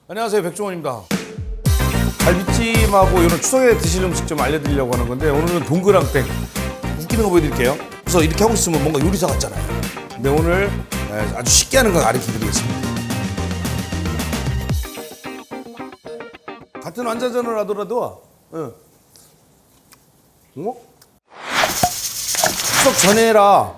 안녕하세요, 백종원입니다. 갈비찜하고 이런 추석에 드실 음식 좀 알려드리려고 하는 건데, 오늘은 동그랑땡 웃기는 거 보여드릴게요. 그래서 이렇게 하고 있으면 뭔가 요리사 같잖아요. 근데 오늘 아주 쉽게 하는 거 가르쳐드리겠습니다. 같은 완자전을 하더라도 추석 전에라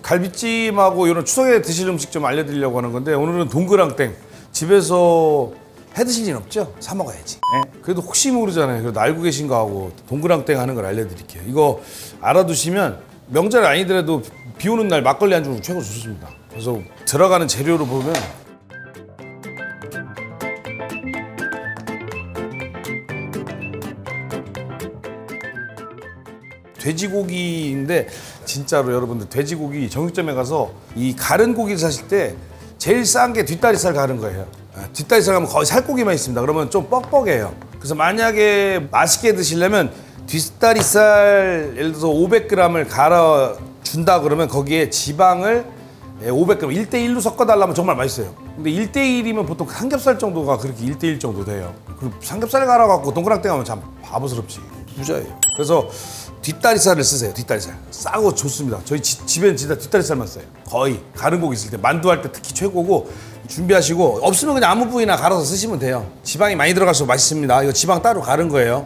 갈비찜하고 이런 추석에 드실 음식 좀 알려드리려고 하는 건데, 오늘은 동그랑땡 집에서 해 드실 일 없죠? 사 먹어야지. 그래도 혹시 모르잖아요. 그래도 알고 계신 거 하고 동그랑땡 하는 걸 알려드릴게요. 이거 알아두시면 명절 아니더라도 비 오는 날 막걸리 안주로 최고 좋습니다. 그래서 들어가는 재료로 보면 돼지고기인데, 진짜로 여러분들 돼지고기 정육점에 가서 이 가른 고기를 사실 때 제일 싼 게 뒷다리살 가른 거예요. 뒷다리살 가면 거의 살코기만 있습니다. 그러면 좀 뻑뻑해요. 그래서 만약에 맛있게 드시려면 뒷다리살 예를 들어서 500g을 갈아 준다 그러면 거기에 지방을 500g 1대1로 섞어달라면 정말 맛있어요. 근데 1대1이면 보통 삼겹살 정도가 그렇게 1대1 정도 돼요. 그리고 삼겹살 갈아갖고 동그랑땡 하면 참 바보스럽지. 부자예요. 그래서 뒷다리살을 쓰세요. 뒷다리살 싸고 좋습니다. 저희 집엔 진짜 뒷다리살만 써요. 거의 가른 고기 있을 때, 만두할 때 특히 최고고, 준비하시고 없으면 그냥 아무 부위나 갈아서 쓰시면 돼요. 지방이 많이 들어갈수록 맛있습니다. 이거 지방 따로 가른 거예요.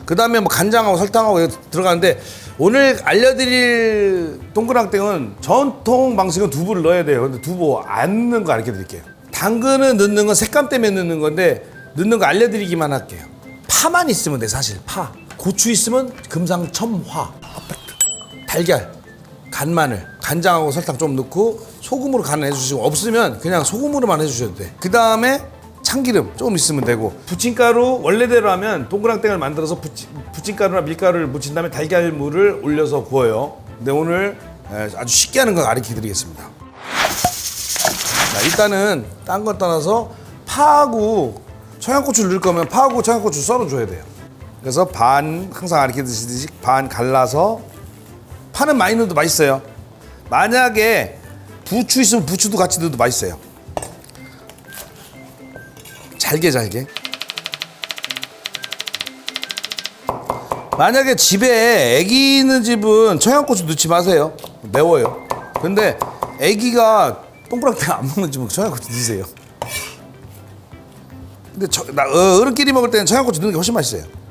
그 다음에 뭐 간장하고 설탕하고 이거 들어가는데, 오늘 알려드릴 동그랑땡은 전통 방식은 두부를 넣어야 돼요. 근데 두부 안 넣는 거 가르쳐 드릴게요. 당근은 넣는 건 색감 때문에 넣는 건데, 넣는 거 알려드리기만 할게요. 파만 있으면 돼. 사실 파. 고추 있으면 금상첨화. 퍼펙트. 달걀, 간마늘, 간장하고 설탕 좀 넣고 소금으로 간을 해주시고, 없으면 그냥 소금으로만 해주셔도 돼. 그 다음에 참기름 조금 있으면 되고, 부침가루 원래대로 하면 동그랑땡을 만들어서 부침가루나 밀가루를 묻힌 다음에 달걀물을 올려서 구워요. 근데 오늘 아주 쉽게 하는 거 가르쳐 드리겠습니다. 자, 일단은 딴 거 떠나서 파하고 청양고추를 넣을 거면 파하고 청양고추 썰어줘야 돼요. 그래서 반, 항상 가르쳐 드시듯이 반 갈라서, 파는 많이 넣어도 맛있어요. 만약에 부추 있으면 부추도 같이 넣어도 맛있어요. 잘게. 만약에 집에 애기 있는 집은 청양고추 넣지 마세요. 매워요. 근데 애기가 동그랑땡 안 먹는 집은 청양고추 넣으세요. 근데 어른끼리 먹을 때는 청양고추 넣는 게 훨씬 맛있어요.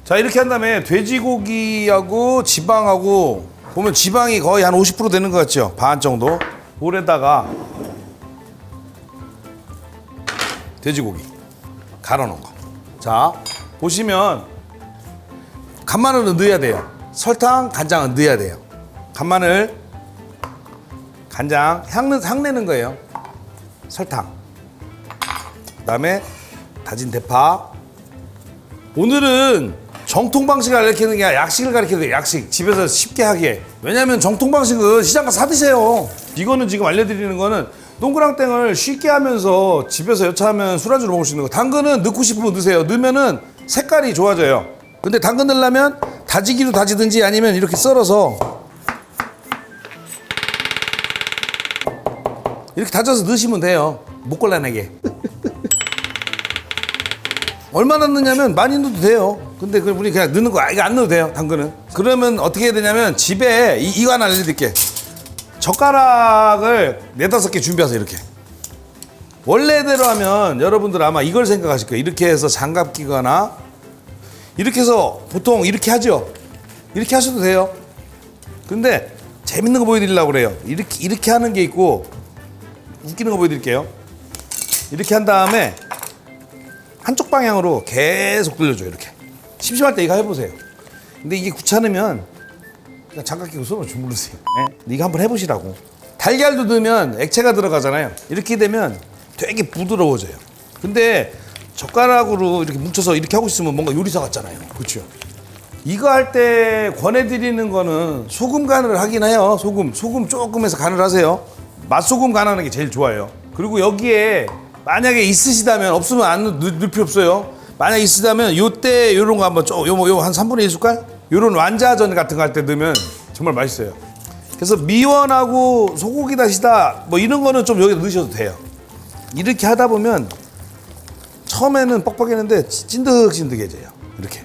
자, 이렇게 한 다음에 돼지고기하고 지방하고, 보면 지방이 거의 한 50% 되는 것 같죠? 반 정도. 볼에다가 돼지고기 갈아 놓은 거. 자, 보시면 간마늘은 넣어야 돼요. 설탕, 간장은 넣어야 돼요. 간마늘, 간장, 향 내는 거예요. 설탕. 그 다음에 다진 대파. 오늘은 정통 방식을 가르치는 게 아니라 약식을 가르치는 거예요. 약식. 집에서 쉽게 하게. 왜냐면 정통 방식은 시장 가서 사 드세요. 이거는 지금 알려드리는 거는 동그랑땡을 쉽게 하면서 집에서 여차하면 술안주로 먹을 수 있는 거. 당근은 넣고 싶으면 넣으세요. 넣으면은 색깔이 좋아져요. 근데 당근 넣으려면 다지기로 다지든지 아니면 이렇게 썰어서 이렇게 다져서 넣으시면 돼요. 못 골라내게. 얼마나 넣냐면 많이 넣어도 돼요. 근데 우리 그냥 넣는 거 이거 안 넣어도 돼요. 당근은. 그러면 어떻게 해야 되냐면, 집에 이거 하나 알려드릴게. 젓가락을 4-5개 준비하세요. 이렇게 원래대로 하면 여러분들 아마 이걸 생각하실 거예요. 이렇게 해서 장갑 끼거나 이렇게 해서 보통 이렇게 하죠. 이렇게 하셔도 돼요. 근데 재밌는 거 보여드리려고 그래요. 이렇게 하는 게 있고, 웃기는 거 보여드릴게요. 이렇게 한 다음에 한쪽 방향으로 계속 돌려줘요. 이렇게. 심심할 때 이거 해보세요. 근데 이게 귀찮으면 그냥 장갑 끼고 손으로 주무르세요. 이거 한번 해보시라고. 달걀도 넣으면 액체가 들어가잖아요. 이렇게 되면 되게 부드러워져요. 근데 젓가락으로 이렇게 뭉쳐서 이렇게 하고 있으면 뭔가 요리사 같잖아요. 그렇죠? 이거 할 때 권해드리는 거는 소금 간을 하긴 해요. 소금 조금 해서 간을 하세요. 맛소금 간하는 게 제일 좋아요. 그리고 여기에 만약에 있으시다면, 없으면 안 넣을 필요 없어요. 만약에 있으시다면 요때 요런 거 한번 요 한 3분의 1 숟갈? 요런 완자전 같은 거 할 때 넣으면 정말 맛있어요. 그래서 미원하고 소고기 다시다 뭐 이런 거는 좀 여기 넣으셔도 돼요. 이렇게 하다 보면 처음에는 뻑뻑했는데 찐득찐득해져요. 이렇게.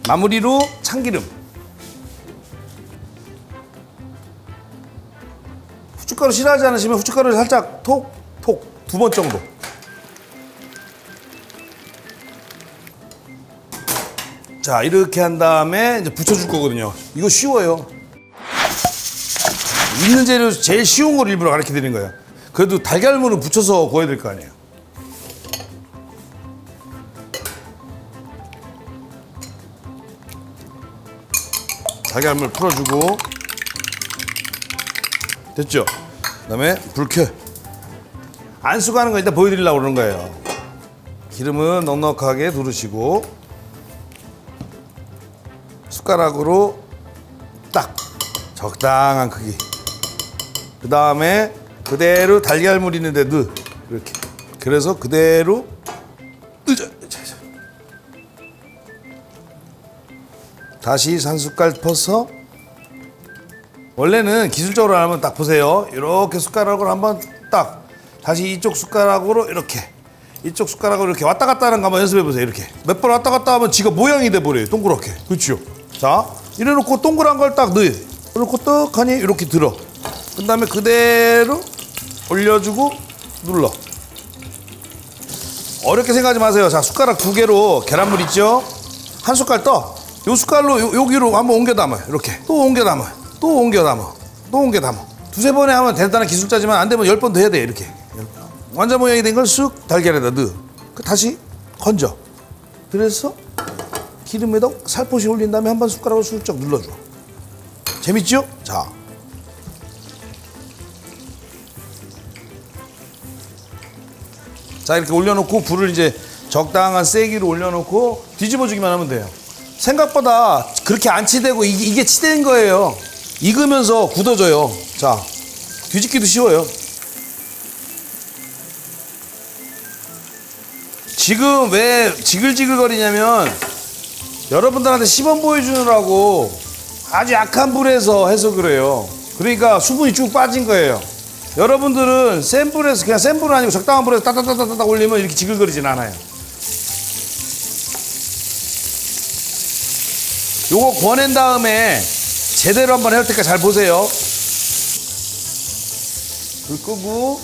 마무리로 참기름. 후춧가루 싫어하지 않으시면 후춧가루를 살짝 톡톡 2번 정도. 자, 이렇게 한 다음에 이제 붙여줄 거거든요. 이거 쉬워요. 있는 재료 제일 쉬운 걸 일부러 가르쳐 드리는 거예요. 그래도 달걀물은 붙여서 구워야 될 거 아니에요. 달걀물 풀어주고 됐죠? 그 다음에 불 켜. 안 쓰고 하는 거 일단 보여드리려고 그러는 거예요. 기름은 넉넉하게 두르시고 숟가락으로 딱 적당한 크기. 그 다음에 그대로 달걀물 있는데 넣어. 이렇게. 그래서 그대로 넣자. 다시 한 숟갈 퍼서. 원래는 기술적으로 하면 딱 보세요. 이렇게 숟가락으로 한번 딱 다시 이쪽 숟가락으로 이렇게 이쪽 숟가락으로 이렇게 왔다 갔다 하는 거 한번 연습해 보세요. 이렇게 몇 번 왔다 갔다 하면 지가 모양이 돼 버려요. 동그랗게. 그렇죠? 자, 이래놓고 동그란 걸 딱 넣어요. 그리고 떡하니 이렇게 들어. 그 다음에 그대로 올려주고 눌러. 어렵게 생각하지 마세요. 자, 숟가락 2개로 계란물 있죠? 한 숟갈 떠. 요 숟갈로 여기로 한번 옮겨 담아요. 이렇게 또 옮겨 담아요. 또 옮겨 담아. 또 옮겨 담아. 2-3번에 하면 대단한 기술자지만 안 되면 10번 더 해야 돼. 이렇게 완자 모양이 된 걸 쑥 달걀에다 넣어. 다시 건져. 그래서 기름에다 살포시 올린 다음에 한 번 숟가락으로 슬쩍 눌러줘. 재밌죠? 자, 자 이렇게 올려놓고 불을 이제 적당한 세기로 올려놓고 뒤집어주기만 하면 돼요. 생각보다 그렇게 안 치대고 이게 치대는 거예요. 익으면서 굳어져요. 자, 뒤집기도 쉬워요. 지금 왜 지글지글거리냐면 여러분들한테 시범 보여주느라고 아주 약한 불에서 해서 그래요. 그러니까 수분이 쭉 빠진 거예요. 여러분들은 센 불에서 그냥 센 불은 아니고 적당한 불에서 따따따따따 올리면 이렇게 지글거리진 않아요. 요거 권한 다음에 제대로 한번 해올 때까지 잘 보세요. 불 끄고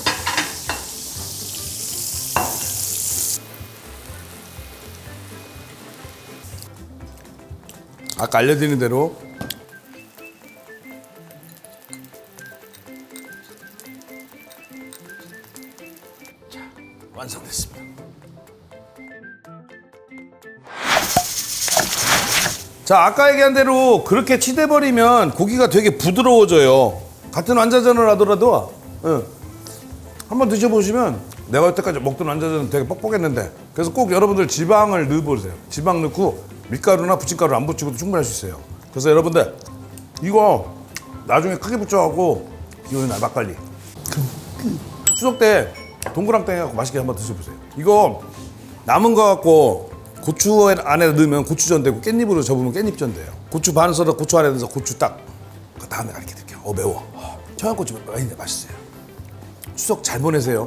아까 알려드린 대로 자, 완성됐습니다. 자, 아까 얘기한 대로 그렇게 치대버리면 고기가 되게 부드러워져요. 같은 완자전을 하더라도 한번 드셔보시면 내가 여태까지 먹던 완자전은 되게 뻑뻑했는데 그래서 꼭 여러분들 지방을 넣어보세요. 지방 넣고 밀가루나 부침가루 안 붙이고도 충분히 할 수 있어요. 그래서 여러분들 이거 나중에 크게 붙여갖고 기호는 막걸리 추석 때 동그랑땡 해갖고 맛있게 한번 드셔보세요. 이거 남은 거 갖고 고추 안에 넣으면 고추전 되고 깻잎으로 접으면 깻잎전 돼요. 고추 반 썰어 고추 안에 넣어서 고추 딱 그 다음에 가르쳐 드릴게요. 매워. 청양고추 맛있는데 맛있어요. 추석 잘 보내세요.